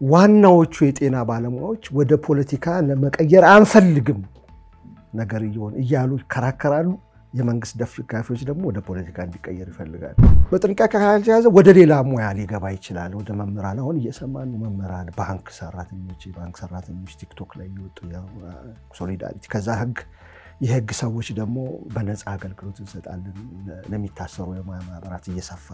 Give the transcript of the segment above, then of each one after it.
ዋናዎቹ የጤና ባለሙያዎች ወደ ፖለቲካ ለመቀየር አንፈልግም ነገር እያሉ ይከራከራሉ የመንግስት ደጋፊዎች ደግሞ ወደ ፖለቲካ እንዲቀየር ይፈልጋሉ በጥንቃቄ ካልተያዘ ወደ ሌላ ሙያ ሊገባ ይችላል ወደ መምህራን አሁን እየሰማን መምህራን ባንክ ሰራተኞች ቲክቶክ ላይ ይወጡ ሶሊዳሪቲ ከዛ የህግ ሰዎች ደግሞ በነፃ አገልግሎት እንሰጣለን ለሚታሰሩ የማህበራት እየሰፋ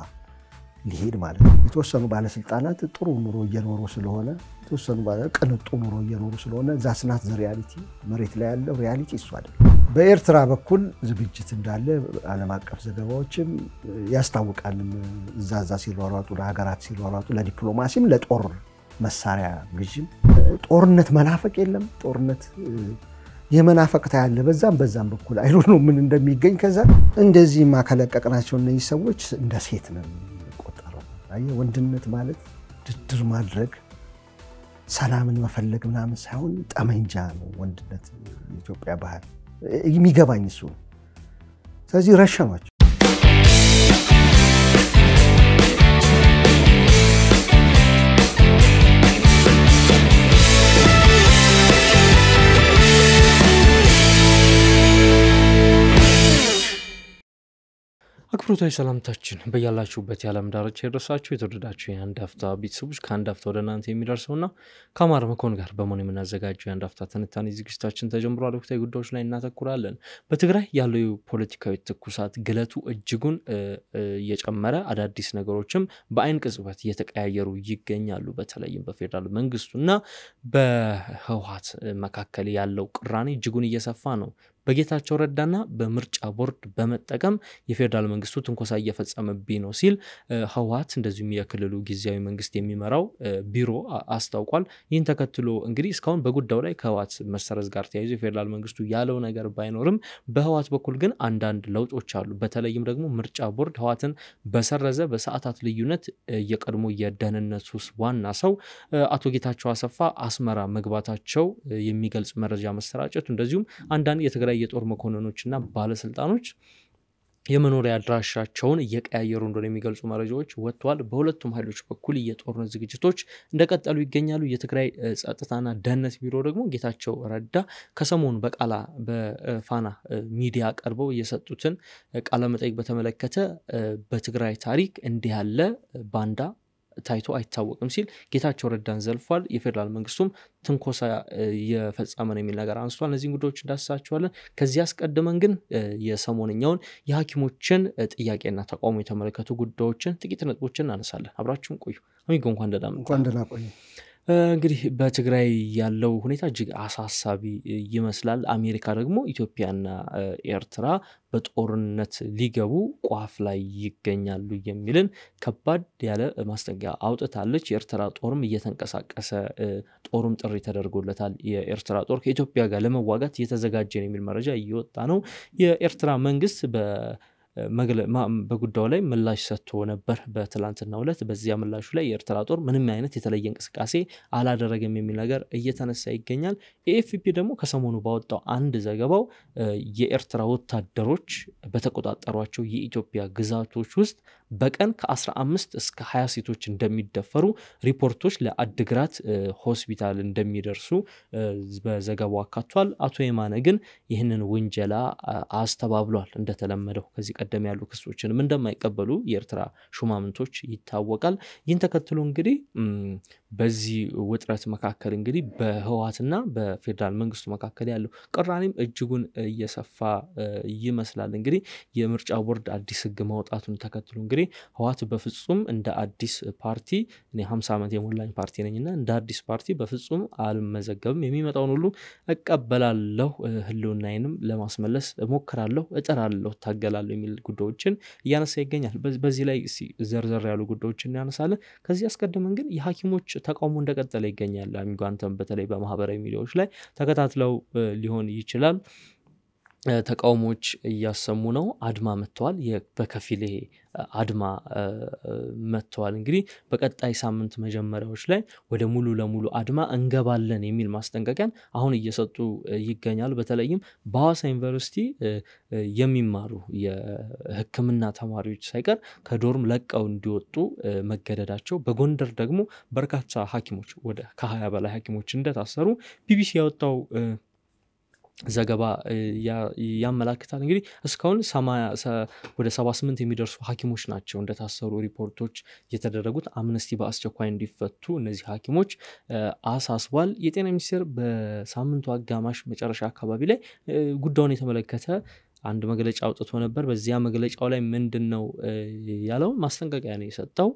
ሊሄድ ማለት ነው የተወሰኑ ባለስልጣናት ጥሩ ኑሮ እየኖሩ ስለሆነ የተወሰኑ ቅንጡ ኑሮ እየኖሩ ስለሆነ ዛስናት ዘሪያሊቲ መሬት ላይ ያለው ሪያሊቲ እሱ አይደለም በኤርትራ በኩል ዝግጅት እንዳለ ዓለም አቀፍ ዘገባዎችም ያስታውቃል ዛዛ ሲሯሯጡ ለሀገራት ሲሯሯጡ ለዲፕሎማሲም ለጦር መሳሪያ ግዥም ጦርነት መናፈቅ የለም ጦርነት የመናፈቅታ ያለ በዛም በኩል አይሮን ነው ምን እንደሚገኝ ከዛ እንደዚህ ማከለቀቅናቸው እነዚህ ሰዎች እንደ ሴት ነው ወንድነት ማለት ድድር ማድረግ ሰላምን መፈለግ ምናምን ሳይሆን ጠመንጃ ነው ወንድነት ኢትዮጵያ ባህል የሚገባኝ እሱ ስለዚህ ረሸኗቸው አክብሮታዊ ሰላምታችን በያላችሁበት የዓለም ዳርቻ ይድረሳችሁ የተወደዳችሁ የአንድ አፍታ ቤተሰቦች ከአንድ አፍታ ወደ እናንተ የሚደርሰውና ከአማር መኮንን ጋር በመሆን የምናዘጋጀው የአንድ አፍታ ትንታኔ ዝግጅታችን ተጀምሯል ወቅታዊ ጉዳዮች ላይ እናተኩራለን በትግራይ ያለው ፖለቲካዊ ትኩሳት ግለቱ እጅጉን እየጨመረ አዳዲስ ነገሮችም በአይን ቅጽበት እየተቀያየሩ ይገኛሉ በተለይም በፌደራል መንግስቱና በህወሓት መካከል ያለው ቅራኔ እጅጉን እየሰፋ ነው በጌታቸው ረዳና በምርጫ ቦርድ በመጠቀም የፌደራል መንግስቱ ትንኮሳ እየፈጸመብኝ ነው ሲል ህወሓት እንደዚሁም የክልሉ ጊዜያዊ መንግስት የሚመራው ቢሮ አስታውቋል ይህን ተከትሎ እንግዲህ እስካሁን በጉዳዩ ላይ ከህወሓት መሰረዝ ጋር ተያይዞ የፌደራል መንግስቱ ያለው ነገር ባይኖርም በህወሓት በኩል ግን አንዳንድ ለውጦች አሉ በተለይም ደግሞ ምርጫ ቦርድ ህወሓትን በሰረዘ በሰዓታት ልዩነት የቀድሞ የደህንነት ዋና ሰው አቶ ጌታቸው አሰፋ አስመራ መግባታቸው የሚገልጽ መረጃ መሰራጨቱ እንደዚሁም አንዳንድ የትግራይ የጦር መኮንኖችና ባለስልጣኖች የመኖሪያ አድራሻቸውን እየቀያየሩ እንደሆነ የሚገልጹ መረጃዎች ወጥቷል በሁለቱም ኃይሎች በኩል የጦርነት ዝግጅቶች እንደቀጠሉ ይገኛሉ የትግራይ ጸጥታና ደህንነት ቢሮ ደግሞ ጌታቸው ረዳ ከሰሞኑ በፋና ሚዲያ ቀርበው የሰጡትን ቃለ መጠይቅ በተመለከተ በትግራይ ታሪክ እንዲህ ያለ ባንዳ ታይቶ አይታወቅም ሲል ጌታቸው ረዳን ዘልፏል የፌደራል መንግስቱም ትንኮሳ የፈጸመ ነው የሚል ነገር አንስቷል እነዚህ ጉዳዮች እንዳስሳቸዋለን ከዚህ አስቀድመን ግን የሰሞንኛውን የሐኪሞችን ጥያቄና ተቃውሞ የተመለከቱ ጉዳዮችን ጥቂት ነጥቦችን እናነሳለን አብራችሁን ቆዩ አሚጎ እንኳን ደህና ቆዩ እንግዲህ በትግራይ ያለው ሁኔታ እጅግ አሳሳቢ ይመስላል አሜሪካ ደግሞ ኢትዮጵያና ኤርትራ በጦርነት ሊገቡ ቋፍ ላይ ይገኛሉ የሚልን ከባድ ያለ ማስጠንቀቂያ አውጥታለች የኤርትራ ጦርም እየተንቀሳቀሰ ጦርም ጥሪ ተደርጎለታል የኤርትራ ጦር ከኢትዮጵያ ጋር ለመዋጋት እየተዘጋጀ ነው የሚል መረጃ እየወጣ ነው የኤርትራ መንግስት በጉዳዩ ላይ ምላሽ ሰጥቶ ነበር በትላንትናው ዕለት በዚያ ምላሹ ላይ የኤርትራ ጦር ምንም አይነት የተለየ እንቅስቃሴ አላደረገም የሚል ነገር እየተነሳ ይገኛል ኤኤፍፒ ደግሞ ከሰሞኑ ባወጣው አንድ ዘገባው የኤርትራ ወታደሮች በተቆጣጣሯቸው የኢትዮጵያ ግዛቶች ውስጥ በቀን ከ15 እስከ 20 ሴቶች እንደሚደፈሩ ሪፖርቶች ለአድግራት ሆስፒታል እንደሚደርሱ በዘገባው አካቷል አቶ የማነ ግን ይህንን ወንጀላ አስተባብሏል እንደተለመደው ከዚህ ቀደም ያሉ ክሶችንም እንደማይቀበሉ የኤርትራ ሹማምንቶች ይታወቃል ይህን ተከትሎ እንግዲህ በዚህ ውጥረት መካከል እንግዲህ በህወሓትና በፌደራል መንግስቱ መካከል ያለው ቅራኔም እጅጉን እየሰፋ ይመስላል እንግዲህ የምርጫ ቦርድ አዲስ ህግ ማውጣቱን ተከትሎ እንግዲህ ህወሓት በፍጹም እንደ አዲስ ፓርቲ እኔ 50 ዓመት የሞላኝ ፓርቲ ነኝና እንደ አዲስ ፓርቲ በፍጹም አልመዘገብም የሚመጣውን ሁሉ እቀበላለሁ ህልውናዬንም ለማስመለስ እሞክራለሁ እጠራለሁ ታገላለሁ የሚል ጉዳዮችን ያነሳ ይገኛል በዚህ ላይ ዘርዘር ያሉ ጉዳዮችን ያነሳለን ከዚህ አስቀድመን ግን የሐኪሞች ተቃውሞ እንደቀጠለ ይገኛል አሚጓንተም በተለይ በማህበራዊ ሚዲያዎች ላይ ተከታትለው ሊሆን ይችላል ተቃውሞች እያሰሙ ነው አድማ መጥተዋል በከፊል አድማ መጥተዋል እንግዲህ በቀጣይ ሳምንት መጀመሪያዎች ላይ ወደ ሙሉ ለሙሉ አድማ እንገባለን የሚል ማስጠንቀቂያን አሁን እየሰጡ ይገኛሉ በተለይም በሐዋሳ ዩኒቨርሲቲ የሚማሩ የሕክምና ተማሪዎች ሳይቀር ከዶርም ለቀው እንዲወጡ መገደዳቸው በጎንደር ደግሞ በርካታ ሐኪሞች ወደ ከ20 በላይ ሐኪሞች እንደታሰሩ ቢቢሲ ያወጣው ዘገባ ያመላክታል እንግዲህ እስካሁን ወደ 78 የሚደርሱ ሐኪሞች ናቸው እንደታሰሩ ሪፖርቶች የተደረጉት አምነስቲ በአስቸኳይ እንዲፈቱ እነዚህ ሐኪሞች አሳስቧል የጤና ሚኒስቴር በሳምንቱ አጋማሽ መጨረሻ አካባቢ ላይ ጉዳዩን የተመለከተ አንድ መግለጫ አውጥቶ ነበር በዚያ መግለጫው ላይ ምንድነው ያለው ማስጠንቀቂያ ነው የሰጠው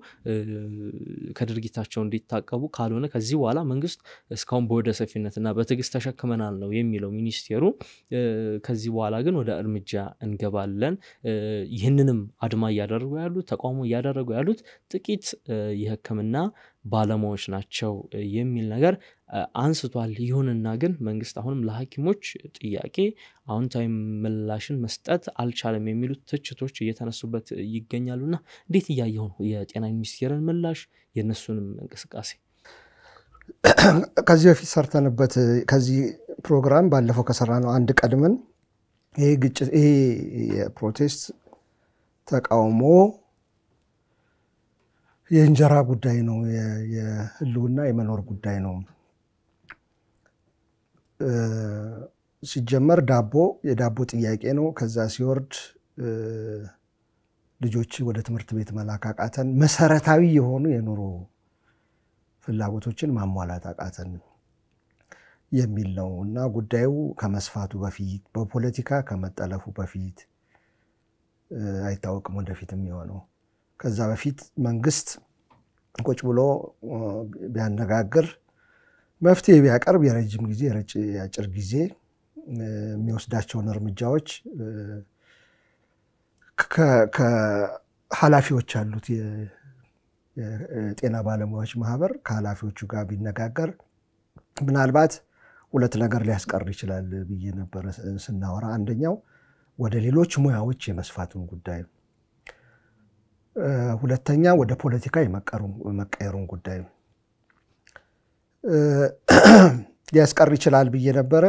ከድርጊታቸው እንዲታቀቡ ካልሆነ ከዚህ በኋላ መንግስት እስካሁን በወደ ሰፊነትና በትግስት ተሸክመናል ነው የሚለው ሚኒስቴሩ ከዚህ በኋላ ግን ወደ እርምጃ እንገባለን ይህንንም አድማ ያደረጉ ያሉት ተቃውሞ ያደረጉ ያሉት ጥቂት የሕክምና ባለሙያዎች ናቸው የሚል ነገር አንስቷል ይሁንና ግን መንግስት አሁንም ለሐኪሞች ጥያቄ አዎንታዊ ምላሽን መስጠት አልቻለም የሚሉት ትችቶች እየተነሱበት ይገኛሉና እንዴት ያያዩ ነው የጤና ሚኒስቴርን ምላሽ የነሱንም እንቅስቃሴ ከዚህ በፊት ሰርተንበት ከዚህ ፕሮግራም ባለፈው ከሰራነው አንድ ቀድመን ይሄ ግጭት ይሄ የፕሮቴስት ተቃውሞ የእንጀራ ጉዳይ ነው የህልውና የመኖር ጉዳይ ነው ሲጀመር የዳቦ ጥያቄ ነው ከዛ ሲወርድ ልጆች ወደ ትምህርት ቤት መላክ አቃተን መሰረታዊ የሆኑ የኑሮ ፍላጎቶችን ማሟላት አቃተን የሚል ነውና ጉዳዩ ከመስፋቱ በፊት በፖለቲካ ከመጠለፉ በፊት አይታወቅም ወደፊትም ይሆነው ከዛ በፊት መንግስት ቁጭ ብሎ ቢያነጋግር መፍትሄ ቢያቀርብ የረጅም ጊዜ ያጭር ጊዜ የሚወስዳቸውን እርምጃዎች ከኃላፊዎች አሉት የጤና ባለሙያዎች ማህበር ከኃላፊዎቹ ጋር ቢነጋገር ምናልባት ሁለት ነገር ሊያስቀር ይችላል ብዬ ነበር ስናወራ አንደኛው ወደ ሌሎች ሙያዎች የመስፋቱን ጉዳይ ሁለተኛ ወደ ፖለቲካ የመቀየሩን ጉዳይ ሊያስቀር ይችላል ብዬ ነበር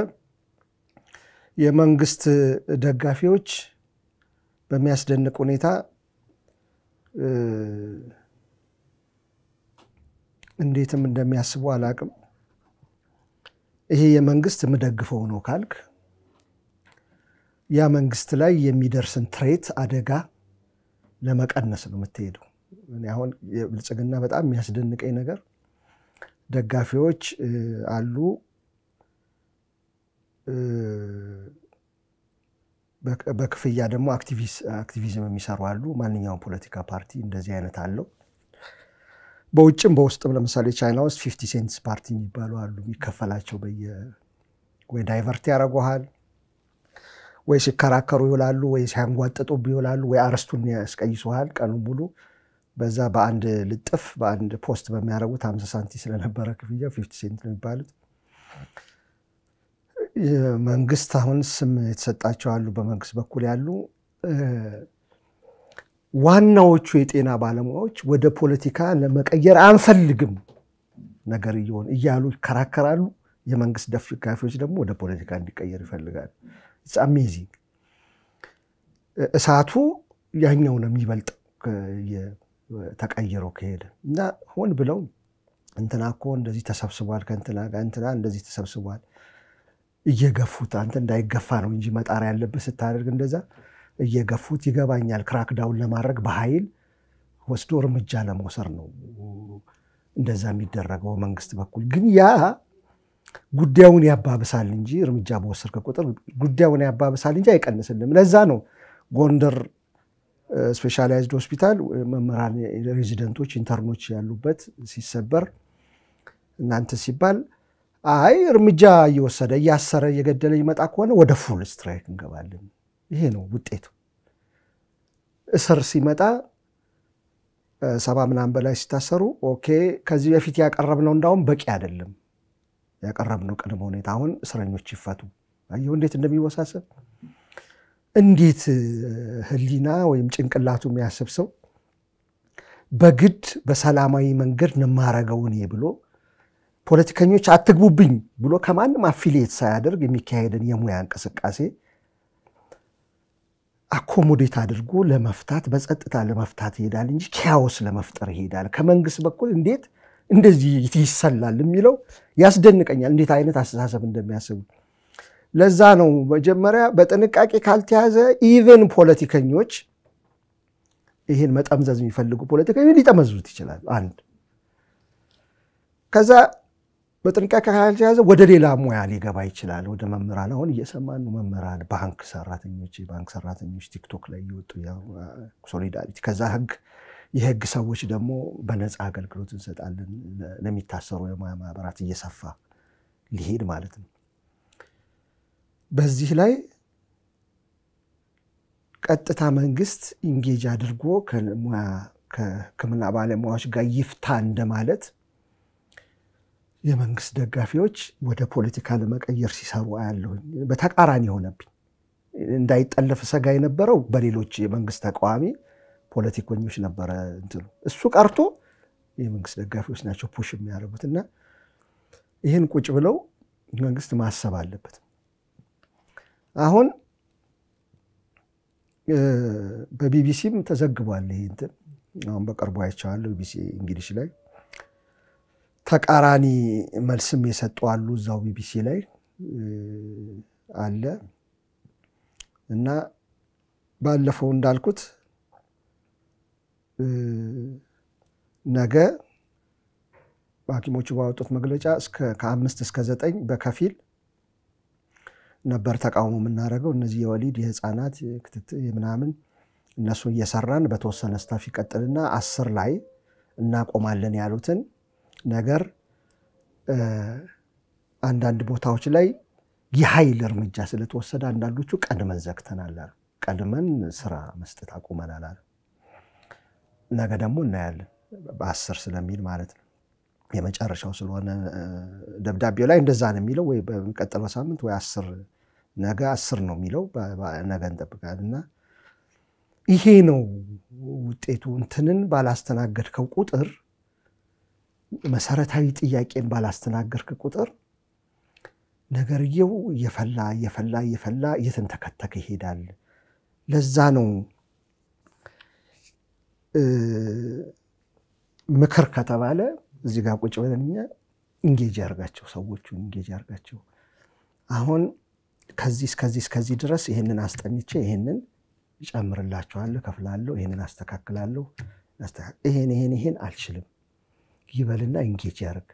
የመንግስት ደጋፊዎች በሚያስደንቅ ሁኔታ እንዴትም እንደሚያስቡ አላቅም ይሄ የመንግስት ምደግፈው ነው ካልክ ያ መንግስት ላይ የሚደርስን ትሬት አደጋ ለመቀነስ ነው የምትሄደው እኔ አሁን የብልጽግና በጣም የሚያስደንቀኝ ነገር ደጋፊዎች አሉ በክፍያ ደግሞ አክቲቪዝም የሚሰሩ አሉ ማንኛውም ፖለቲካ ፓርቲ እንደዚህ አይነት አለው በውጭም በውስጥም ለምሳሌ ቻይና ውስጥ 50 ሴንትስ ፓርቲ የሚባሉ አሉ የሚከፈላቸው ወይ ዳይቨርት ያረጋዋል ወይ ሲከራከሩ ይውላሉ ወይ ሲያንጓጥጡ ይውላሉ ወይ አርስቱን ያስቀይሱሃል ቀኑ ሙሉ በዛ በአንድ ልጥፍ በአንድ ፖስት በሚያረጉት 50 ሳንቲም ስለነበረ ክፍያ 50 ሴንት ነው የሚባሉት መንግስት አሁን ስም የተሰጣቸው አሉ በመንግስት በኩል ያሉ ዋናዎቹ የጤና ባለሙያዎች ወደ ፖለቲካ ለመቀየር አንፈልግም ነገር እያሉ ይከራከራሉ የመንግስት ደጋፊዎች ደግሞ ወደ ፖለቲካ እንዲቀየር ይፈልጋሉ it's amazing እሳቱ ያኛው ነው የሚበልጥ ተቀየረው ከሄደ እና ሆን ብለው እንትናኮ እንደዚህ ተሰብስቧል ከእንትና ጋር እንትና እንደዚህ ተሰብስቧል እየገፉት አንተ እንዳይገፋ ነው እንጂ መጣር ያለበት ስታደርግ እንደዛ እየገፉት ይገባኛል ክራክ ዳውን ለማድረግ በኃይል ወስዶ እርምጃ ለመውሰድ ነው እንደዛ የሚደረገው መንግስት በኩል ግን ያ ጉዳዩን ያባብሳል እንጂ እርምጃ በወሰድከ ቁጥር ጉዳዩን ያባብሳል እንጂ አይቀንስልም ለዛ ነው ጎንደር ስፔሻላይዝድ ሆስፒታል መመራን ሬዚደንቶች ኢንተርኖች ያሉበት ሲሰበር እናንተ ሲባል አይ እርምጃ እየወሰደ ያሰረ የገደለ ይመጣ ከሆነ ወደ ፉል ስትራይክ እንገባለን ይሄ ነው ውጤቱ እስር ሲመጣ 70 ምናምን በላይ ሲታሰሩ ኦኬ ከዚህ በፊት ያቀረብነው እንዳውም በቂ አይደለም ያቀረብነው ቀድሞ ሁኔታ አሁን እስረኞች ይፈቱ አየው እንዴት እንደሚወሳሰብ እንዴት ህሊና ወይም ጭንቅላቱ የሚያስብ ሰው በግድ በሰላማዊ መንገድ ነማረጋው ነው ብሎ ፖለቲከኞች አትግቡብኝ ብሎ ከማንም አፊሊየት ሳያደርግ የሚካሄድን የሙያ እንቅስቃሴ አኮሞዴት አድርጎ ለመፍታት በጸጥታ ለመፍታት ይሄዳል እንጂ ኪያውስ ለመፍጠር ይሄዳል ከመንግስት በኩል እንዴት እንደዚህ ይሰላል የሚለው ያስደንቀኛል እንዴት አይነት አስተሳሰብ እንደሚያስቡ ለዛ ነው መጀመሪያ በጥንቃቄ ካልተያዘ ኢቭን ፖለቲከኞች ይሄን መጠምዘዝ የሚፈልጉ ፖለቲከኞች ሊጠመዝዙት ይችላል አንድ ከዛ በጥንቃቄ ካልተያዘ ወደ ሌላ ሙያ ሊገባ ይችላል ወደ መምህራን አሁን እየሰማን ነው መምህራን ባንክ ሰራተኞች ቲክቶክ ላይ ይወጡ ያው ሶሊዳሪቲ ከዛ የህግ ሰዎች ደግሞ በነፃ አገልግሎት እንሰጣለን ለሚታሰሩ የሙያ ማህበራት እየሰፋ ሊሄድ ማለት ነው በዚህ ላይ ቀጥታ መንግስት ኢንጌጅ አድርጎ ከህክምና ባለሙያዎች ጋር ይፍታ እንደማለት የመንግስት ደጋፊዎች ወደ ፖለቲካ ለመቀየር ሲሰሩ አያለው በተቃራኒ ሆነብኝ እንዳይጠለፍ ሰጋ የነበረው በሌሎች የመንግስት ተቃዋሚ ፖለቲከኞች ነበር እንትሉ እሱ ቀርቶ የመንግስት ደጋፊዎች ናቸው ፑሽ የሚያደርጉትና ይሄን ቁጭ ብለው መንግስት ማሰብ አለበት አሁን በቢቢሲም ተዘግቧል ይሄ እንትን አሁን በቅርቡ አይቻለሁ ቢቢሲ እንግሊሽ ላይ ተቃራኒ መልስም የሰጡ አሉ እዛው ቢቢሲ ላይ አለ እና ባለፈው እንዳልኩት ነገ ባኪሞቹ ባወጡት መግለጫ ከ5 እስከ 9 በከፊል ነበር ተቃውሞ የምናረጋው እነዚህ የወሊድ የህፃናት ክትትል የምናምን እነሱ እየሰራን በተወሰነ ስታፍ ይቀጥልና 10 ላይ እናቆማለን ያሉትን ነገር አንዳንድ ቦታዎች ላይ የኃይል እርምጃ ስለተወሰደ አንዳንዶቹ ቀድመን ዘግተናል ቀድመን ስራ መስጠት አቆመናል ነገ ደግሞ እናያለን በ10 ስለሚል ማለት ነው የመጨረሻው ስለሆነ ደብዳቤው ላይ እንደዛ ነው የሚለው ወይ በመቀጠለው ሳምንት ወይ 10 ነገ 10 ነው የሚለው ነገ እንጠብቃለንና ይሄ ነው ውጤቱ እንትንን ባላስተናገድከው ቁጥር መሰረታዊ ጥያቄን ባላስተናገድከ ቁጥር ነገርየው የፈላ እየተንተከተከ ይሄዳል ለዛ ነው ምክር ከተባለ እዚህ ጋር ቁጭ ብለንኛ ኢንጌጅ ያርጋቸው ሰዎቹ ኢንጌጅ ያርጋቸው አሁን ከዚህ ድረስ ይሄንን አስጠንቼ ይሄንን ጨምርላችኋለሁ ከፍላለሁ ይሄንን አስተካክላለሁ ይሄን አልችልም ይበልና ኢንጌጅ ያርግ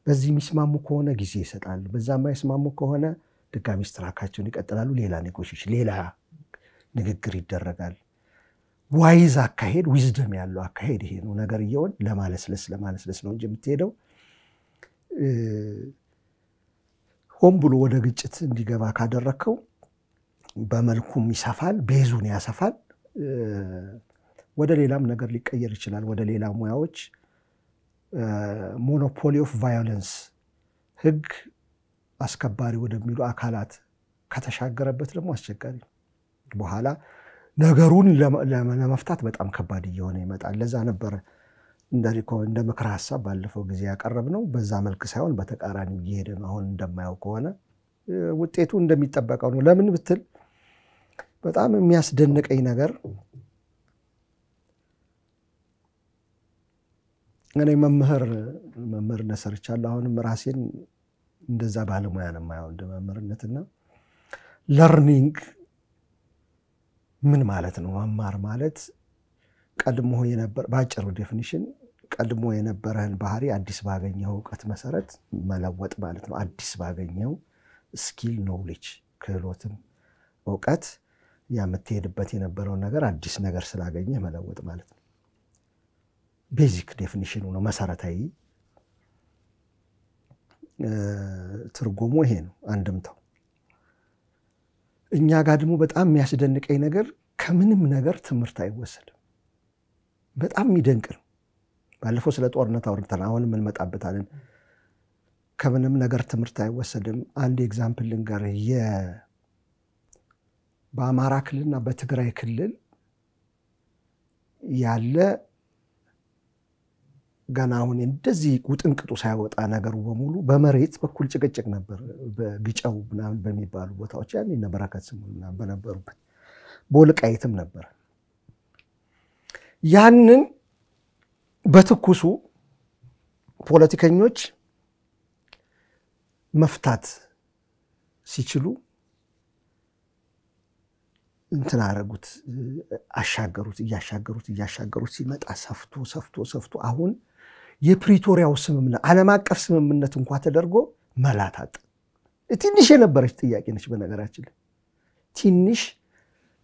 በዚህ ሚስማሙ ከሆነ ጊዜ ይሰጣሉ በዛ ማይስማሙ ከሆነ ድጋሚ ስትራካቸውን ይቀጥላሉ ሌላ ኔጎሺዬሽን ሌላ ንግግር ይደረጋል ዋይዝ አካሄድ ዊዝደም ያለው አካሄድ ይሄ ነው ነገርየውን ለማለስለስ ነው እንጂ የምትሄደው ሆም ብሎ ወደ ግጭት እንዲገባ ካደረከው በመልኩም ይሰፋል ቤዙን ያሰፋል ወደ ሌላም ነገር ሊቀየር ይችላል ወደ ሌላ ሙያዎች ሞኖፖሊ ኦፍ ቫዮለንስ ህግ አስከባሪ ወደሚሉ አካላት ከተሻገረበት ደግሞ አስቸጋሪ በኋላ ነገሩን ለመፍታት በጣም ከባድ እየሆነ ይመጣል ለዛ ነበር እንደ ምክር ሐሳብ ባለፈው ጊዜ ያቀርብነው በዛ መልክ ሳይሆን በተቃራኒው እየሄደ ነው አሁን እንደማያው ከሆነ ውጤቱ እንደሚጠበቀው ነው ለምን ብትል በጣም የሚያስደንቀኝ ነገር እኔ መምህር ነሰርቻለሁ አሁንም ራሴን እንደዛ ባለሙያ ነው ማየው እንደ መምህርነትና ለርኒንግ ምን ማለት ነው መማር ማለት ቀድሞ የነበር ባጭሩ ዴፊኒሽን ቀድሞ የነበረን ባህሪ አዲስ ባገኘው ዕውቀት መሰረት መለወጥ ማለት ነው አዲስ ባገኘው ስኪል ኖሌጅ ክህሎትም ዕውቀት ያመተሄድበት የነበረው ነገር አዲስ ነገር ስላገኘ መለወጥ ማለት ነው ቤዚክ ዴፊኒሽኑ ነው መሰረታዊ ትርጉሙ ይሄ ነው አንድምታው እኛ ጋር ደግሞ በጣም የሚያስደንቀኝ ነገር ከምንም ነገር ትምህርት አይወሰድም በጣም የሚደንቅ ነው ባለፈው ስለ ጦርነት አውርተን አሁን ምን መጣበታለን ከምንም ነገር ትምህርት አይወሰድም አንድ ኤግዛምፕል ልንገር በአማራ ክልልና በትግራይ ክልል ያለ ገና አሁን እንደዚህ ቁጥንቅጡ ሳይወጣ ነገሩ በሙሉ በመሬት በኩል ጭቅጭቅ ነበር በግጫው ምናምን በሚባሉ ቦታዎች ያኔ ነበራከት ስሙና በነበሩበት በወልቃይትም ነበር ያንን በትኩሱ ፖለቲከኞች መፍታት ሲችሉ እንትን አረጉት አሻገሩት እያሻገሩት ሲመጣ ሰፍቶ አሁን የፕሪቶሪያው ስምምነት ዓለም አቀፍ ስምምነት እንኳን ተደርጎ መላታጥ ትንሽ የነበረች ጥያቄ ነች በነገራችን ትንሽ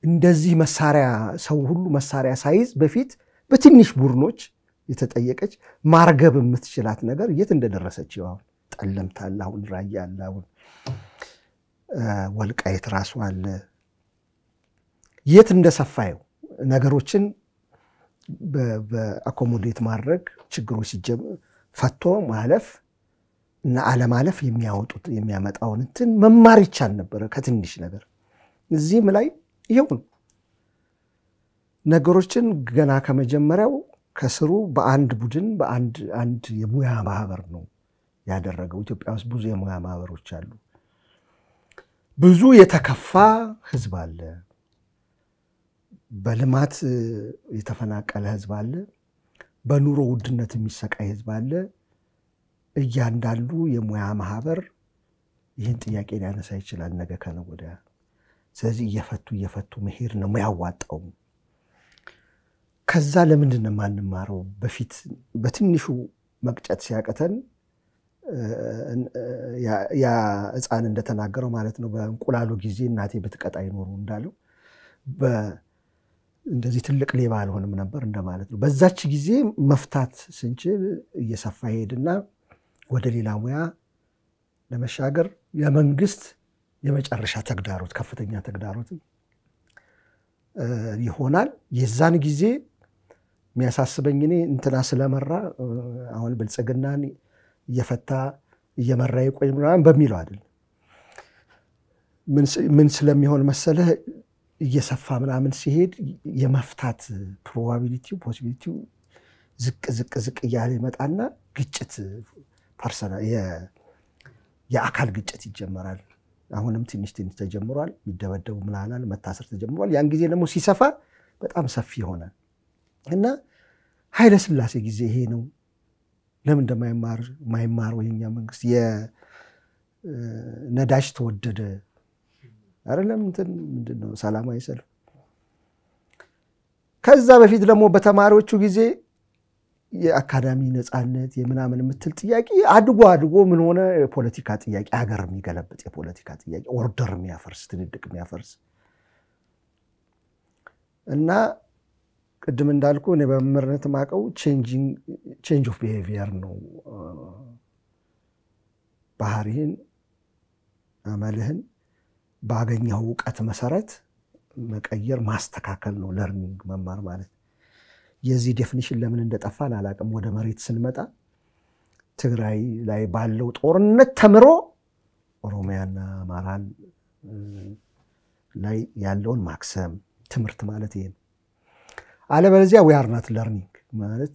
እንደዚህ መሳሪያ ሰው ሁሉ መሳሪያ ሳይዝ በፊት በትንሽ ቡርኖች የተጠየቀች ማርገብ የምትችላት ነገር የት እንደደረሰች ይዋው ጠለምታል አሁን ራያ አለ አሁን ወልቃይት ራሱ አለ የት እንደሰፋዩ ነገሮችን በአኮሞዴት ማድረግ ችግሮች ሲጀምሩ ፈቶ ማለፍ እና አለማለፍ የሚያመጣውን እንትን መማር ይቻል ነበር ከትንሽ ነገር እዚህም ላይ ይሁን ነገሮችን ገና ከመጀመሪያው ከስሩ በአንድ ቡድን በአንድ የሙያ ማህበር ነው ያደረገው ኢትዮጵያ ውስጥ ብዙ የሙያ ማህበሮች አሉ ብዙ የተከፋ ህዝብ አለ በልማት የተፈናቀለ ህዝብ አለ በኑሮ ውድነት የሚሰቃይ ህዝብ አለ እያንዳንዱ የሙያ ማህበር ይህን ጥያቄ ሊያነሳ ይችላል ነገ ከነገ ስለዚህ እየፈቱ መሄድ ነው የሚያዋጣው ከዛ ለምንድን ነው ማንማረው በፊት በትንሹ መቅጨት ሲያቀተን ያ ህፃን እንደተናገረው ማለት ነው በእንቁላሉ ጊዜ እናቴ በትቀጣ ይኖሩ እንዳለው እንደዚህ ትልቅ ሌባ አልሆነም ነበር እንደማለት ነው በዛች ጊዜ መፍታት ስንችል እየሰፋ ሄድና ወደ ሌላ ሙያ ለመሻገር የመንግስት የመጨረሻ ተግዳሮት ከፍተኛ ተግዳሮት ይሆናል የዛን ጊዜ የሚያሳስበኝ እኔ እንትና ስለመራ አሁን ብልጽግናን እየፈታ እየመራ ይቆይ ምናምን በሚለው አይደል ምን ስለሚሆን መሰለህ እየሰፋ ምናምን ሲሄድ የመፍታት ፕሮባቢሊቲው ፖሲቢሊቲው ዝቅ እያለ ይመጣና ግጭት ፐርሰናል የአካል ግጭት ይጀምራል አሁንም ትንሽ ተጀምሯል ይደበደቡ ምናናል መታሰር ተጀምሯል ያን ጊዜ ደግሞ ሲሰፋ በጣም ሰፊ ይሆናል እና ኃይለ ሥላሴ ጊዜ ይሄ ነው ለምን እንደማይማር ወይኛ መንግስት የነዳጅ ተወደደ አይደለም እንትን ምንድነው ሰላማዊ ሰልፍ ከዛ በፊት ደግሞ በተማሪዎቹ ጊዜ የአካዳሚ ነፃነት የምናምን ምትል ጥያቄ አድጎ ምን ሆነ የፖለቲካ ጥያቄ ሀገር የሚገለብጥ የፖለቲካ ጥያቄ ኦርደር የሚያፈርስ ትንድቅ የሚያፈርስ እና ቅድም እንዳልኩ እኔ በመመርነት ማቀው ቼንጅ ኦፍ ቢሄቪየር ነው ባህሪን አመልህን ባገኘው ዕውቀት መሰረት መቀየር ማስተካከል ነው ለርኒንግ መማር ማለት የዚህ ዴፊኒሽን ለምን እንደጠፋን አላቀም ወደ መሬት ስንመጣ ትግራይ ላይ ባለው ጦርነት ተምሮ ኦሮሚያና አማራን ላይ ያለውን ማክሰም ትምርት ማለት ይሄ አለበለዚያ we are not learning ማለት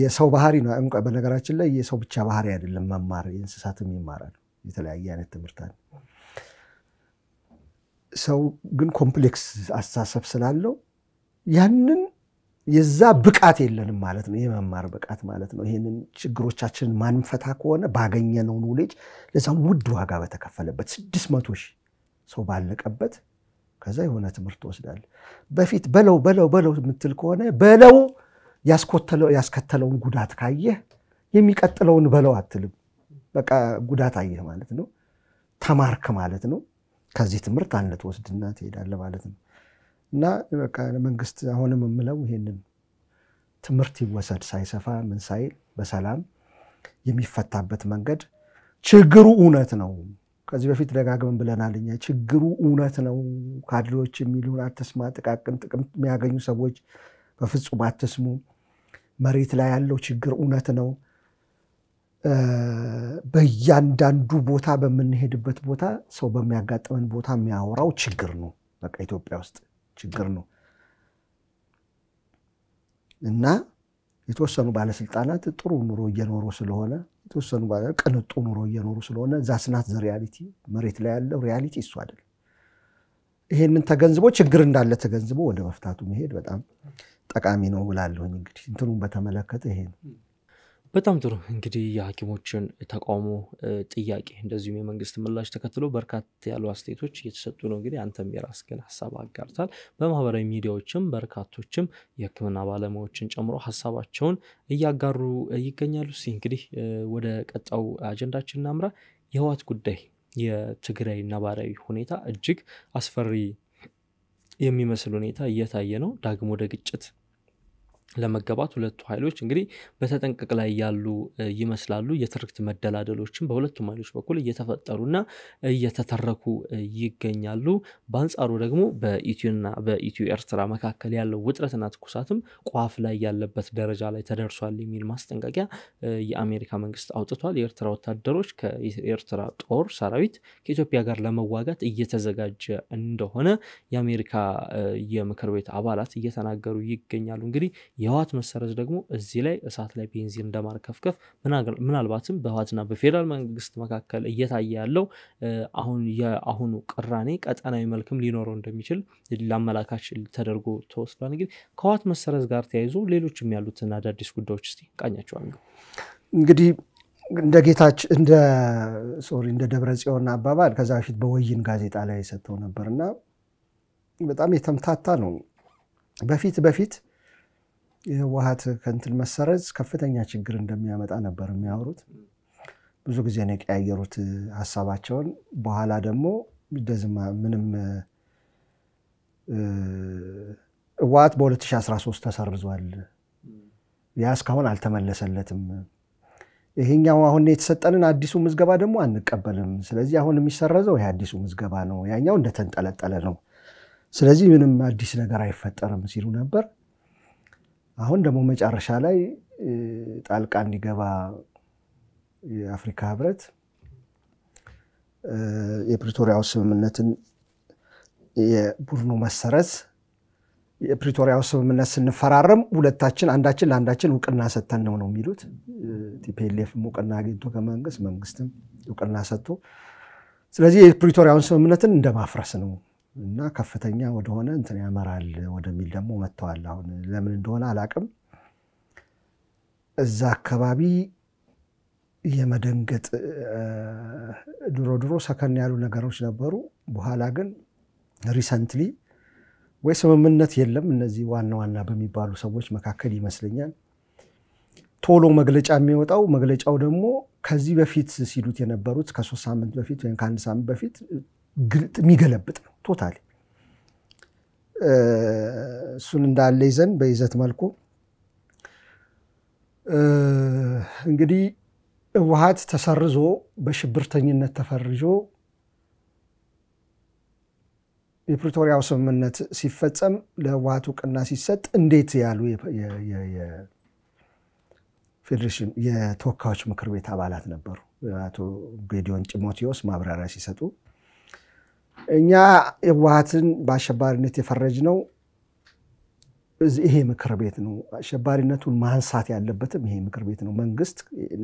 የሰው ባህሪ ነው እንኳን በነገራችን ላይ የሰው ብቻ ባህሪ አይደለም መማር የእንስሳትም ይማራል የተለያየ አይነት ትምርት አለ ሰው ግን ኮምፕሌክስ አስተሳሰብ ስላለው ያንን የዛ ብቃት የለንም ማለት ነው የመማር ብቃት ማለት ነው ይሄንን ችግሮቻችንን ማንፈታ ከሆነ ባገኘነው ኖሌጅ ለዛም ውድ ዋጋ በተከፈለበት 600,000 ሰው ባለቀበት ከዛ የሆነ ትምርት ወስዳል በፊት በለው ምትል ከሆነ በለው ያስከተለውን ጉዳት ካየ የሚቀጥለውን በለው አትልም በቃ ጉዳት አየ ማለት ነው ተማርክ ማለት ነው ከዚህ ትምርት አንለት ወስድና ትሄዳለህ ማለት ነው እና በቃ መንግስት አሁንም ምለው ይሄንን ትምርት ይወሰድ ሳይሰፋ ምን ሳይል በሰላም የሚፈታበት መንገድ ችግሩ እውነት ነው ከዚህ በፊት ደጋግመን ብለናልኛ ችግሩ እውነት ነው ካድሬዎች የሚሉን አትስማ ጥቃቅን ጥቅም የሚያገኙ ሰዎች በፍጹም አትስሙ መሬት ላይ ያለው ችግር እውነት ነው በእያንዳንዱ ቦታ በመንሄድበት ቦታ ሰው በሚያጋጥመን ቦታ የሚያወራው ችግር ነው በቃ ኢትዮጵያ ውስጥ ችግር ነው እና የተወሰኑ ባለስልጣናት ጥሩ ኑሮ እየኖሩ ስለሆነ የተወሰኑ ቅንጡ ኑሮ እየኖሩ ስለሆነ ዛስናት ዘሪያሊቲ መሬት ላይ ያለው ሪያሊቲ እሱ አይደለም ይሄንን ተገንዝቦ ችግር እንዳለ ተገንዝቦ ወደ መፍታቱ መሄድ በጣም ጠቃሚ ነው ብላለሁ እንግዲህ እንትኑን በተመለከተ ይሄ ነው በጣም ጥሩ እንግዲህ የሐኪሞችን ተቃውሞ ጥያቄ እንደዚሁም የመንግስት ምላሽ ተከትሎ በርካታ ያሉ አስተያየቶች እየተሰጡ ነው እንግዲህ አንተም የራስህን ሐሳብ አጋርታል በማህበራዊ ሚዲያዎችም በርካቶችም የሕክምና ባለሙያዎችን ጨምሮ ሐሳባቸውን እያጋሩ ይገኛሉ እንግዲህ ወደ ቀጣው አጀንዳችን እናምራ የህወሓት ጉዳይ የትግራይ ነባራዊ ሁኔታ እጅግ አስፈሪ የሚመስል ሁኔታ እየታየ ነው ዳግም ወደ ግጭት ለመገባት ሁለቱ ኃይሎች እንግዲህ በተጠንቀቅ ላይ ያሉ ይመስላሉ የትርክት መደላደሎችን በሁለቱም ኃይሎች በኩል እየተፈጠሩና እየተተረኩ ይገኛሉ በአንጻሩ ደግሞ በኢትዮ ኤርትራ መካከል ያለው ውጥረትና ትኩሳትም ቋፍ ላይ ያለበት ደረጃ ላይ ተደርሷል የሚል ማስጠንቀቂያ የአሜሪካ መንግስት አውጥቷል የኤርትራ ወታደሮች ከኤርትራ ጦር ሰራዊት ከኢትዮጵያ ጋር ለመዋጋት እየተዘጋጀ እንደሆነ የአሜሪካ የምክር ቤት አባላት እየተናገሩ ይገኛሉ እንግዲህ የህወሓት መሰረዝ ደግሞ እዚህ ላይ እሳት ላይ ቤንዚን እንደማርከፍከፍ ምናልባትም በህወሓትና በፌደራል መንግስት መካከል እየታየ ያለው አሁን ቅራኔ ቀጠናዊ መልክም ሊኖረው እንደሚችል ለማላካች ተደርጎ ተወስዷል እንግዲህ ከህወሓት መሰረዝ ጋር ተያይዞ ሌሎችም ያሉትን አዳዲስ ጉዳዮች እስቲ ቃኛቸዋለሁ እንግዲህ እንደ ደብረጽዮን አባባል ከዛ በፊት በወይን ጋዜጣ ላይ ሰጥተው ነበርና በጣም የተምታታ ነው በፊት የህወሓት ከንትን መሰረዝ ከፍተኛ ችግር እንደሚያመጣ ነበር የሚያወሩት ብዙ ጊዜ ነው ያቀያየሩት ሐሳባቸውን በኋላ ደግሞ እንደዚህማ ምንም ህወሓት በ2013 ተሰርዟል ያ እስካሁን አልተመለሰለትም ይሄኛው አሁን የተሰጠንን አዲሱ ምዝገባ ደግሞ አንቀበልም ስለዚህ አሁን የሚሰረዘው ይሄ አዲሱ ምዝገባ ነው ያኛው እንደተንጠለጠለ ነው ስለዚህ ምንም አዲስ ነገር አይፈጠርም ሲሉ ነበር አሁን ደግሞ መጨረሻ ላይ ጣልቃ እንዲገባ የአፍሪካ ህብረት የፕሪቶሪያው ስምምነትን የቡድኑ መሰረዝ የፕሪቶሪያው ስምምነት ስንፈራረም ሁለታችን አንዳችን ለአንዳችን ዕውቅና ሰጥተን ነው የሚሉት ቲፒኤልኤፍ ዕውቅና አግኝቶ ከመንግስትም ዕውቅና ሰጥቶ ስለዚህ የፕሪቶሪያውን ስምምነትን እንደማፍረስ ነው እና ከፍተኛ ወደሆነ እንትን ያመራል ወደሚል ደግሞ መጥተዋል አሁን ለምን እንደሆነ አላቅም እዛ አካባቢ የመደንገጥ ድሮ ሰከን ያሉ ነገሮች ነበሩ በኋላ ግን ሪሰንትሊ ወይ ስምምነት የለም እነዚህ ዋና በሚባሉ ሰዎች መካከል ይመስለኛል ቶሎ መግለጫ የሚወጣው መግለጫው ደግሞ ከዚህ በፊት ሲሉት የነበሩት ከ3 ሳምንት በፊት ወይ ከ1 ሳምንት በፊት ግልጥ የሚገለብጥ ነው ቶታሊ እሱን እንዳለ ይዘን በይዘት መልኩ እንግዲህ ህወሓት ተሰርዞ በሽብርተኝነት ተፈርጆ የፕሪቶሪያው ስምምነት ሲፈጸም ለህወሓት ዕውቅና ሲሰጥ እንዴት ያሉ የፌዴሬሽን የተወካዮች ምክር ቤት አባላት ነበሩ አቶ ጌዲዮን ጢሞቴዎስ ማብራሪያ ሲሰጡ እኛ ህወሓትን በአሸባሪነት የፈረጅነው ይሄ ምክር ቤት ነው አሸባሪነቱን ማንሳት ያለበትም ይሄ ምክር ቤት ነው መንግስት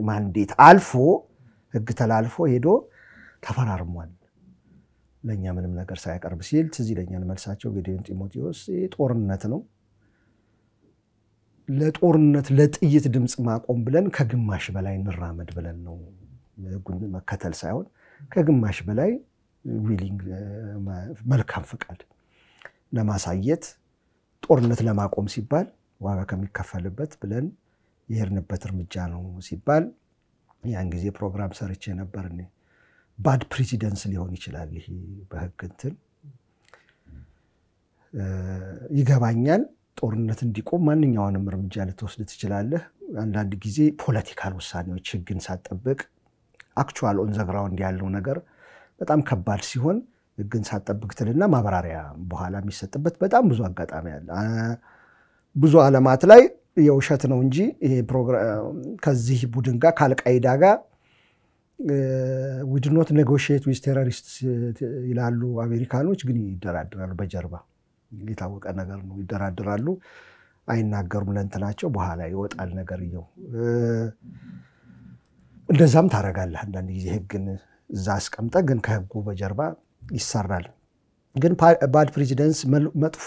ማንዴት አልፎ ህግ ተላልፎ ሄዶ ተፈራርሟል ለኛ ምንም ነገር ሳይቀርብ ሲል ትዝ ይለኛል መልሳቸው ጌዲዮን ጢሞቴዎስ ጦርነት ነው ለጦርነት ለጥይት ድምጽ ማቆም ብለን ከግማሽ በላይ እንራመድ ብለን ነው መከተል ሳይሆን ከግማሽ በላይ ዊሊንግ መልካም ፍቃድ ለማሳየት ጦርነት ለማቆም ሲባል ዋጋ ከሚከፈልበት ብለን የሄድንበት እርምጃ ነው ሲባል ያን ጊዜ ፕሮግራም ሰርቼ ነበርኔ ባድ ፕሬሲደንስ ሊሆን ይችላል ይሄ በህግ እንትን ይገባኛል ጦርነት እንዲቆም ማንኛውንም እርምጃ ልትወስድ ትችላለህ አንዳንድ ጊዜ ፖለቲካል ውሳኔዎች ህግን ሳትጠብቅ አክቹዋል ኦን ዘ ግራውንድ ያለው ነገር በጣም ከባድ ሲሆን ህግን ሳትጠብቅ ትልና ማብራሪያ በኋላ የሚሰጥበት በጣም ብዙ አጋጣሚ አለ ብዙ ዓለማት ላይ የውሸት ነው እንጂ ይሄ ፕሮግራም ከዚህ ቡድን ጋር ካልቃይዳ ጋር we do not negotiate with terrorists ይላሉ አሜሪካኖች ግን ይደራደራሉ በጀርባ የታወቀ ነገር ነው ይደራደራሉ አይናገሩም ለእንትናቸው በኋላ ይወጣል ነገር ይው እንደዛም ታረጋለህ አንዳንድ ጊዜ ህግን እዛ አስቀምጠ ግን ከህጉ በጀርባ ይሰራል ግን ባድ ፕሬዚደንስ መጥፎ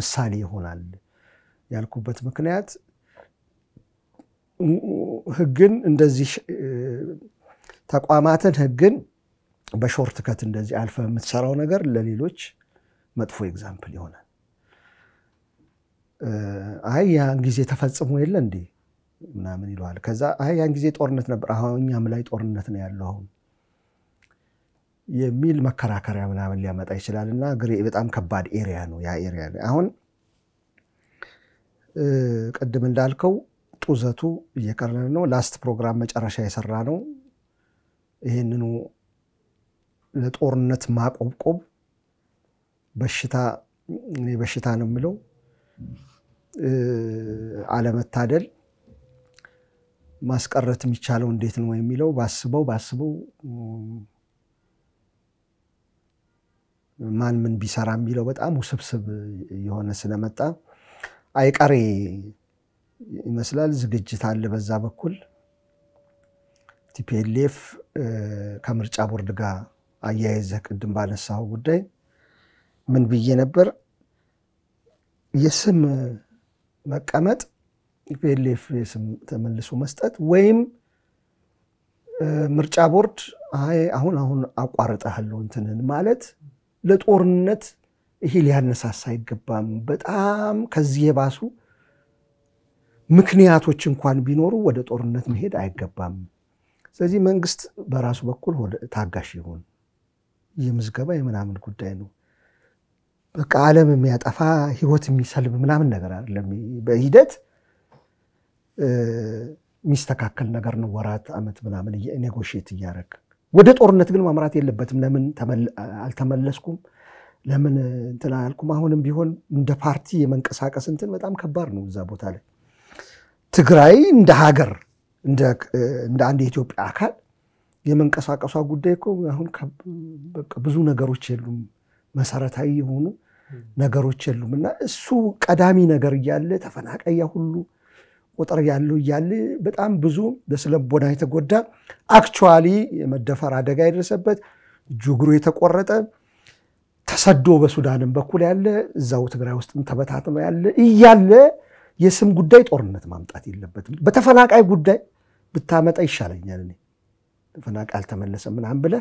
ምሳሌ ይሆናል ያልኩበት ምክንያት ህግን እንደዚህ ተቋማትን ህግን በሾርት ከት እንደዚህ አልፈ የምትሰራው ነገር ለሌሎች መጥፎ ኤግዛምፕል ይሆናል አይ ያን ጊዜ ተፈጽሞ የለ እንዴ ምናምን ይሏል ከዛ አይ ያን ጊዜ ጦርነት ነበር አሁን እኛም ላይ ጦርነት ነው ያለው አሁን የሚል መከራከሪያ ምናምን ሊያመጣ ይችላልና በጣም ከባድ ኤሪያ ነው ያ ኤሪያ አሁን ቀደም እንዳልከው ጡዘቱ እየቀረነ ነው ላስት ፕሮግራም መጨረሻ የሰራ ነው ይሄንኑ ለጦርነት ማቆብቆብ በሽታ ነው ምለው አለመታደል ማስቀረት የሚቻለው እንዴት ነው የሚለው ባስበው ማን ምን ቢሰራ የሚለው በጣም ውስብስብ የሆነ ስለመጣ አይቀሬ ይመስላል ዝግጅት አለ በዛ በኩል ቲፒኤልኤፍ ከምርጫ ቦርድ ጋር አያይዘ ቅድም ባነሳው ጉዳይ ምን ብዬ ነበር የስም መቀመጥ ቲፒኤልኤፍ የስም ተመልሶ መስጠት ወይም ምርጫ ቦርድ አሁን አቋርጣለሁ እንትንን ማለት ለጦርነት ይሄ ሊያነሳሳ አይገባም በጣም ከዚህ የባሱ ምክንያቶች እንኳን ቢኖሩ ወደ ጦርነት መሄድ አይገባም ስለዚህ መንግስት በራሱ በኩል ታጋሽ ይሁን የምዝገባ የምናምን ጉዳይ ነው በቃ ዓለም የሚያጠፋ ህይወት የሚሰልብ ምናምን ነገር አይደለም በሂደት ሚስተካከል ነገር ነው ወራት አመት ምናምን ኔጎሺየት ያደርግ ወደ ጦርነት ግን ማምራት የለበትም ለምን አልተመለስኩም ለምን እንትና አልኩም አሁንም ቢሆን እንደ ፓርቲ የመንቀሳቀስ እንትን በጣም ከባድ ነው እዛ ቦታ ላይ ትግራይ እንደ ሀገር እንደ አንድ የኢትዮጵያ አካል የመንቀሳቀሷ ጉዳይ እኮ አሁን በቃ ብዙ ነገሮች የሉም መሰረታዊ የሆኑ ነገሮች የሉምና እሱ ቀዳሚ ነገር ይያለ ተፈናቀያ ሁሉ ቁጥር ያለው ይያለ በጣም ብዙ በስለቦና የተጎዳ አክቹአሊ የመደፈር አደጋ ይደረሰበት ጁግሩ የተቆረጠ ተሰዶ በሱዳንም በኩል ያለ እዛው ትግራይ ውስጥም ተበታተመ ያለ ይያለ የስም ጉዳይ ጦርነት ማምጣት የለበትም በተፈናቃይ ጉዳይ ብታመጣ ይሻለኛል እኔ ተፈናቃይ አልተመለሰም ምናምን ብለ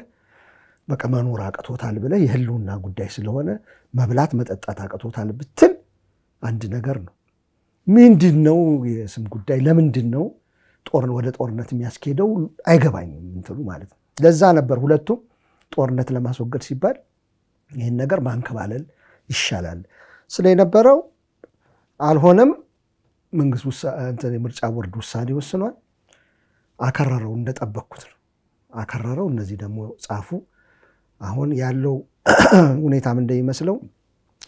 በቃ መኖር አቅቶታል ብለ የህልውና ጉዳይ ስለሆነ መብላት መጠጣት አቅቶታል ብትል አንድ ነገር ነው ምንድነው የስም ጉዳይ ለምንድነው ወደ ጦርነት የሚያስኬደው አይገባኝም እንትሉ ማለት ነው ለዛ ነበር ሁለቱም ጦርነት ለማስወገድ ሲባል ይሄን ነገር ማንከባለል ይሻላል ስለነበረው አልሆነም መንግስት ምርጫ ቦርድ ውሳኔ ወስኗል አከራረው እንደጠበቁት ነው አከራረው እነዚህ ደግሞ ጻፉ አሁን ያለው ሁኔታም እንደሚመስለው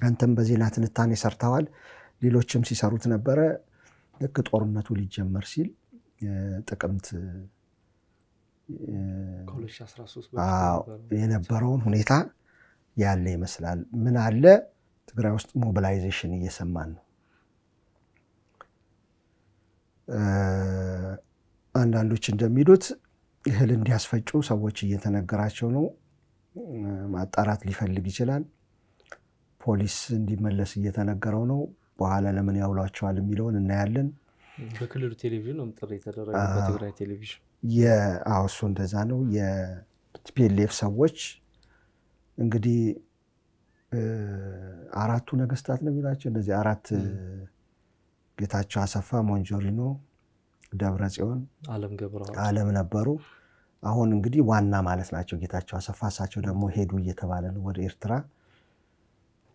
አንተም በዜና ትንታኔ ሰርተዋል ሌሎችም ሲሰሩት ነበር ልክ ጦርነቱ ሊጀመር ሲል ጥቅምት 2013 የነበረውን ሁኔታ ያለ ይመስላል ምን አለ ትግራይ ውስጥ ሞቢላይዜሽን እየሰማን ነው አንዳንዶች እንደሚሉት ይህል እንዲያስፈጩ ሰዎች እየተነገራቸው ነው ማጣራት ሊፈልግ ይችላል ፖሊስ እንዲመለስ እየተነገረው ነው በኋላ ለምን ያውላቸዋል የሚለውን እናያለን በክልሉ ቴሌቪዥን ነው ጥሪ የተደረገው በትግራይ ቴሌቪዥን የአውሱ እንደዛ ነው የቲፒኤልኤፍ ሰዎች እንግዲህ አራቱ ነገስታት ነው የሚላቸው እንደዚህ አራት ጌታቸው አሰፋ ሞንጆሪኖ ደብረጽዮን ዓለም ነበሩ አሁን እንግዲህ ዋና ማለት ናቸው ጌታቸው አሰፋ ሳቸው ደግሞ ሄዱ እየተባለ ነው ወደ ኤርትራ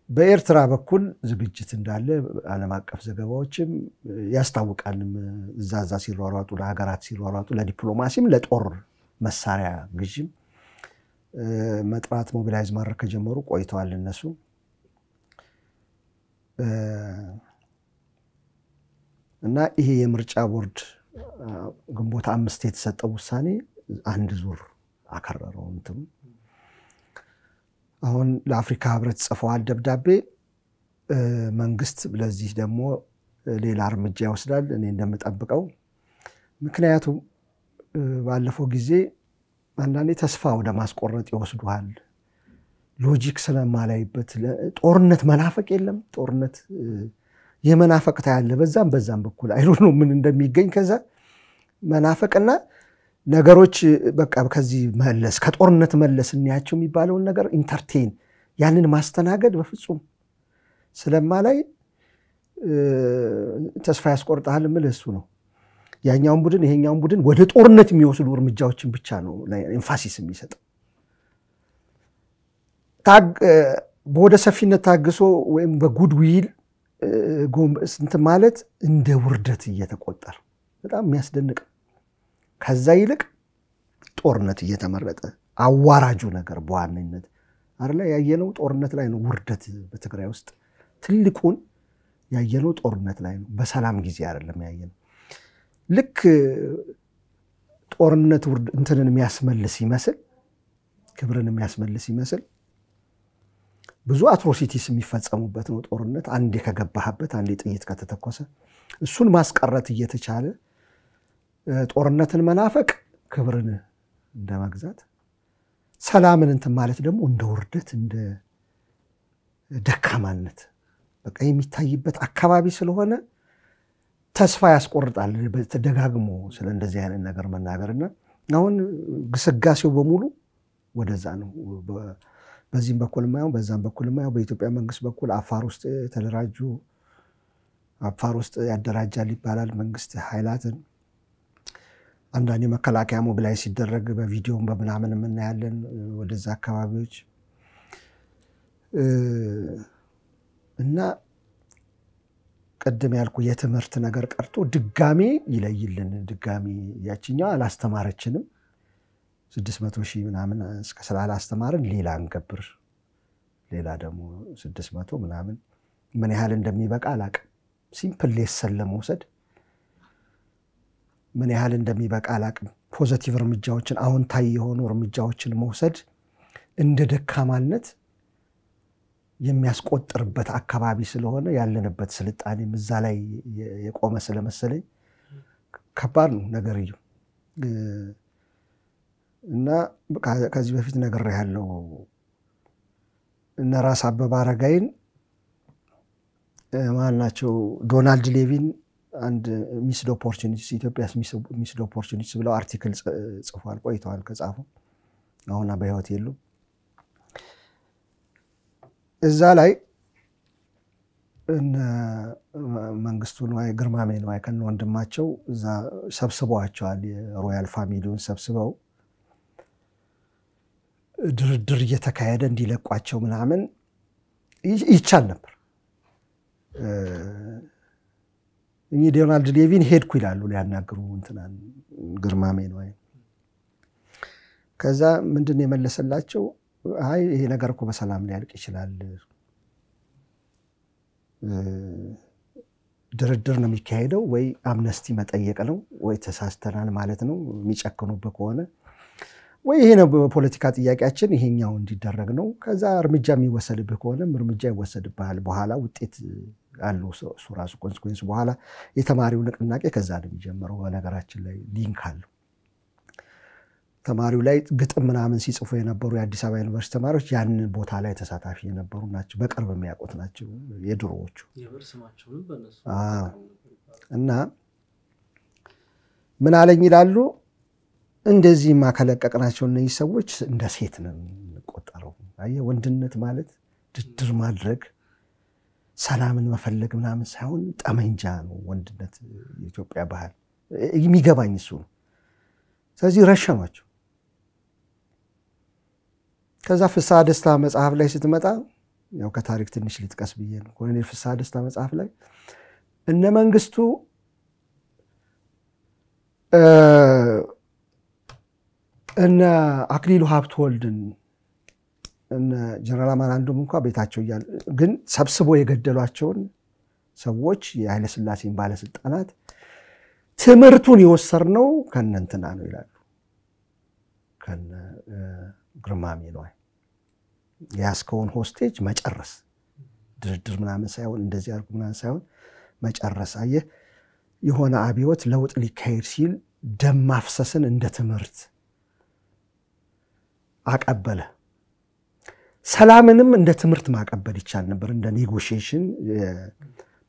በኤርትራ በኩል ዝግጅት እንዳለ ዓለም አቀፍ ዘገባዎችም ያስታውቃልም እዛዛ ሲሯሯጡ ለሀገራት ሲሯሯጡ ለዲፕሎማሲም ለጦር መሳሪያ ግዥም መጥራት ሞቢላይዝ ማድረግ ከጀመሩ ቆይተዋል እነሱ እና ይሄ የምርጫ ቦርድ ግንቦት 5 የተሰጠው ውሳኔ አንድ ዙር አከረረው እንትን አሁን ለአፍሪካ ህብረት ጽፈዋል ደብዳቤ መንግስት ለዚህ ደግሞ ሌላ እርምጃ ይወስዳል እኔ እንደምጠብቀው ምክንያቱም ባለፈው ጊዜ አንዳንዴ ተስፋ ወደ ማስቆረጥ ይወስዱሃል ሎጂክ ስለማላይበት ጦርነት መናፈቅ የለም ጦርነት የመናፈቅታ ያለ በዛም በኩል አይሮኖ ምን እንደሚገኝ ከዛ መናፈቅና ነገሮች በቃ ከዚህ መለስ ከጦርነት መለስ እንያቸው የሚባለው ነገር ኢንተርቴን ያንን ማስተናገድ በፍጹም ስለማላይ ተስፋ ያስቆርጣል ማለት ነው ያኛውን ቡድን ይሄኛውን ቡድን ወደ ጦርነት የሚወስዱ እርምጃዎችን ብቻ ነው ኤምፋሲስ የሚሰጠው በወደ ሰፊነት ታግሶ ወይም በጉድዊል እንት ማለት እንደ ውርደት እየተቆጠረ በጣም የሚያስደንቅ ከዛ ይልቅ ጦርነት እየተመረጠ አዋራጁ ነገር በዋነኝነት አይደለ ያየነው ጦርነት ላይ ነው ውርደት በትግራይ ውስጥ ትልቁን ያየነው ጦርነት ላይ ነው በሰላም ጊዜ አይደለም ያየነው ልክ ጦርነት ውርድ እንትንን የሚያስመልስ ይመስል ክብርን የሚያስመልስ ይመስል ብዙ አትሮሲቲስ የሚፈጸሙበት ነው ጦርነት አንዴ ከገባህበት አንዴ ጥይት ከተተኮሰ እሱን ማስቀረት እየተቻለ ጦርነትን መናፈቅ ክብርን እንደመግዛት ሰላምን እንትን ማለት ደግሞ እንደ ውርደት እንደ ደካማነት በቃ የሚታይበት አካባቢ ስለሆነ ተስፋ ያስቆርጣል በተደጋግሞ ስለ እንደዚህ አይነት ነገር መናገርና አሁን ግስጋሴው በሙሉ ወደዛ ነው በዚህም በኩል ማየው በዛም በኩል ማየው በኢትዮጵያ መንግስት በኩል አፋር ውስጥ ተደራጁ አፋር ውስጥ ያደራጃል ይባላል መንግስት ኃይላትን አንዳንዴ መከላከያ ሞቢላይዝ ሲደረግ በቪዲዮም በመናምን እናያለን ወደዛ አካባቢዎች እና ቀደም ያልኩ የትምህርት ነገር ቀርቶ ድጋሚ ይለይልን ድጋሚ ያቺኛው አላስተማረችንም 600,000 ምናምን እስከ ስላላስተማረን ሌላ አንገብር ሌላ ደግሞ 600 ምናምን ምን ያህል እንደሚበቃ አላቅም ሲምፕል ሌሰን ለመውሰድ ምን ያህል እንደሚበቃ አላቅም ፖዚቲቭ እርምጃዎችን አዎንታዊ የሆኑ እርምጃዎችን መውሰድ እንደ ደካማነት የሚያስቆጥርበት አካባቢ ስለሆነ ያለንበት ስልጣኔ ምዛ ላይ የቆመ ስለመሰለኝ ከባድ ነው ነገርዩ እና ከዚህ በፊት ነገር ያለው እና ራስ አበበ አረጋይን ማናቸው ዶናልድ ሌቪን አንድ ሚስድ ኦፖርቹኒቲስ ኢትዮጵያስ ሚስድ ኦፖርቹኒቲስ ብለው አርቲክል ጽፏል ቆይቷል ከጻፉ አሁን በህይወት የሉ እዛ ላይ እነ መንግስቱን ወይ ግርማሜ ነው አይከን ወንድማቸው እዛ ሰብስበዋቸዋል የሮያል ፋሚሊውን ሰብስበው ድርድር እየተካሄደ እንዲለቋቸው ምናምን ይቻል ነበር እኚህ ዶናልድ ሌቪን ሄድኩ ይላሉ ሊያናግሩ እንትናን ግርማሜ ነው አይ ከዛ ምንድነው የመለሰላቸው አይ ይሄ ነገር እኮ በሰላም ሊያልቅ ይችላል ድርድር ነው የሚካሄደው ወይ አምነስቲ መጠየቅ ነው ወይ ተሳስተናል ማለት ነው የሚጨክኑበት ከሆነ ወይ ይሄ ነው በፖለቲካ ጥያቄያችን ይሄኛው እንዲደረግ ነው ከዛ እርምጃ የሚወሰድበት ከሆነ እርምጃ ይወሰድባል በኋላ ውጤት አለው ሱራሱ ኮንሲኩዌንስ በኋላ የተማሪው ንቅናቄ ከዛ ነው የሚጀምረው በነገራችን ላይ ሊንክ አለው ተማሪው ላይ ግጥም ምናምን ሲጽፉ የነበሩ የአዲስ አበባ ዩኒቨርሲቲ ተማሪዎች ያን ቦታ ላይ ተሳታፊ የነበሩ ናቸው በቅርብ የሚያውቁት ናቸው የድሮዎቹ የበርስማቸውን በነሱ እና ምን አለኝ ይላሉ እንደዚህ ማከለቀቅናቸው እነዚህ ሰዎች እንደ ሴት ነው ቆጠረው አየ ወንድነት ማለት ድድር ማድረግ ሰላምን መፈለግ ምናምን ሳይሆን ጠመንጃ ነው ወንድነት የኢትዮጵያ ባህል የሚገባኝ እሱ ነው ስለዚህ ረሸማቸው ከዛ ፍስሐ ደስታ መጽሐፍ ላይ ስትመጣ ያው ከታሪክ ትንሽ ልጥቀስ ብዬ ነው ኮሎኔል ፍስሐ ደስታ መጽሐፍ ላይ እነ መንግስቱ እነ አክሊሉ ሀብተወልድን እነ ጀነራል አማራንዶም እንኳን ቤታቸው ይያል ግን ሰብስቦ የገደሏቸውን ሰዎች የኃይለ ሥላሴን ባለስልጣናት ትምህርቱን የወሰድነው ከነንትና ነው ይላሉ ከነ ግርማሜ ነው ያስከውን ሆስቴጅ መጨረስ ድርድር ምናምን ሳይሆን እንደዚህ አርጉ ምናምን ሳይሆን መጨረስ አየህ የሆነ አብዮት ለውጥ ሊካሄድ ሲል ደም ማፍሰስን እንደ ትምህርት አቀበለ ሰላምንም እንደ ትምህርት ማቀበል ይቻል ነበር እንደ ኔጎሺዬሽን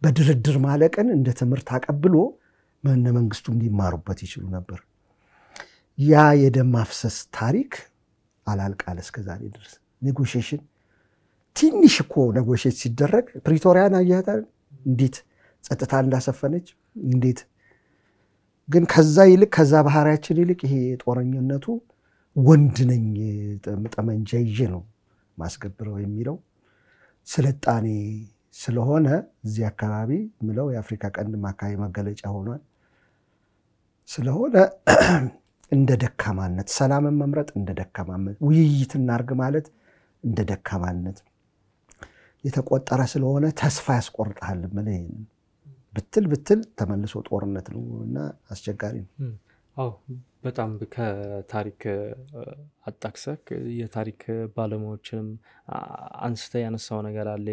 በድርድር ማለቅን እንደ ትምህርት አቀብሎ መንግስቱ እንዲማሩበት ይችላል ነበር ያ የደም ማፍሰስ ታሪክ አላልቃለ እስከዛሬ ድረስ ኔጎሺዬሽን ትንሽ እኮ ኔጎሺዬት ሲደረግ ፕሪቶሪያን አያታ እንዴት ጸጥታ እንዳሰፈነች እንዴት ግን ከዛ ይልቅ ከዛ ባህሪያችን ይልቅ ይሄ ጦረኝነቱ ወንድ ነኝ ጠመንጃ ይዤ ነው ማስገብረው የሚለው ስለጣኔ ስለሆነ እዚህ አካባቢ ምለው የአፍሪካ ቀንድ ማካይ መገለጫ ሆኗል ስለሆነ እንደ ደካማነት ሰላምን መምረጥ እንደ ደካማነት ውይይት እናርግ ማለት እንደ ደካማነት የተቆጠረ ስለሆነ ተስፋ ያስቆርጣል ማለት ብትል ተመልሶ ጦርነት ነውና አስቸጋሪ ነው አው በጣም ከታሪክ አጣክሰክ የታሪክ ባለሙያዎችንም አንስተ ያነሳው ነገር አለ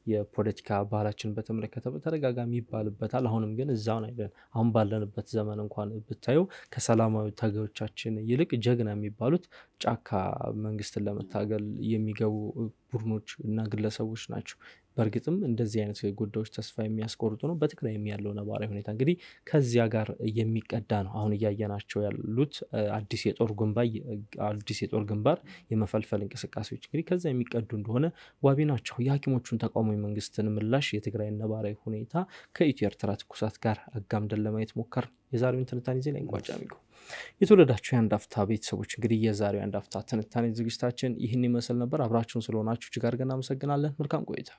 የፖለቲካ ባህላችን በተመለከተ በተደጋጋሚ ይባልበታል አሁንም ግን እዛው አይደል አሁን ባለንበት ዘመን እንኳን ብታዩ ከሰላማዊ ታጋዮቻችን ይልቅ ጀግና የሚባሉት ጫካ መንግስትን ለመታገል የሚገቡ ቡድኖች እና ግለሰቦች ናቸው በርግጥም እንደዚህ አይነት ጉዳዮች ተስፋ የሚያስቆርጡ ነው በትግራይ ያለው ነባራዊ ሁኔታ እንግዲህ ከዚያ ጋር የሚቀዳ ነው አሁን ያያናቸው ያሉት አዲስ የጦር ግንባር የመፈልፈል እንቅስቃሴዎች እንግዲህ ከዛ የሚቀዱ እንደሆነ ዋቢ ናቸው የሐኪሞቹን ተቋማዊ መንግስትን ምላሽ የትግራይ ነባራዊ ሁኔታ ከኢትዮ ኤርትራ ትኩሳት ጋር አጋምደን ለማየት ሞከር የዛሬውን ትንታኔ ዜና እንቋጫሚኩ የተወደዳችሁ የአንድ አፍታ ቤተሰቦች እንግዲህ የዛሬው አንድ አፍታ ትንታኔ ዝግጅታችን ይህን ይመስል ነበር አብራችሁን ስለሆናችሁ እጅግ አድርገን እናመሰግናለን መልካም ቆይታ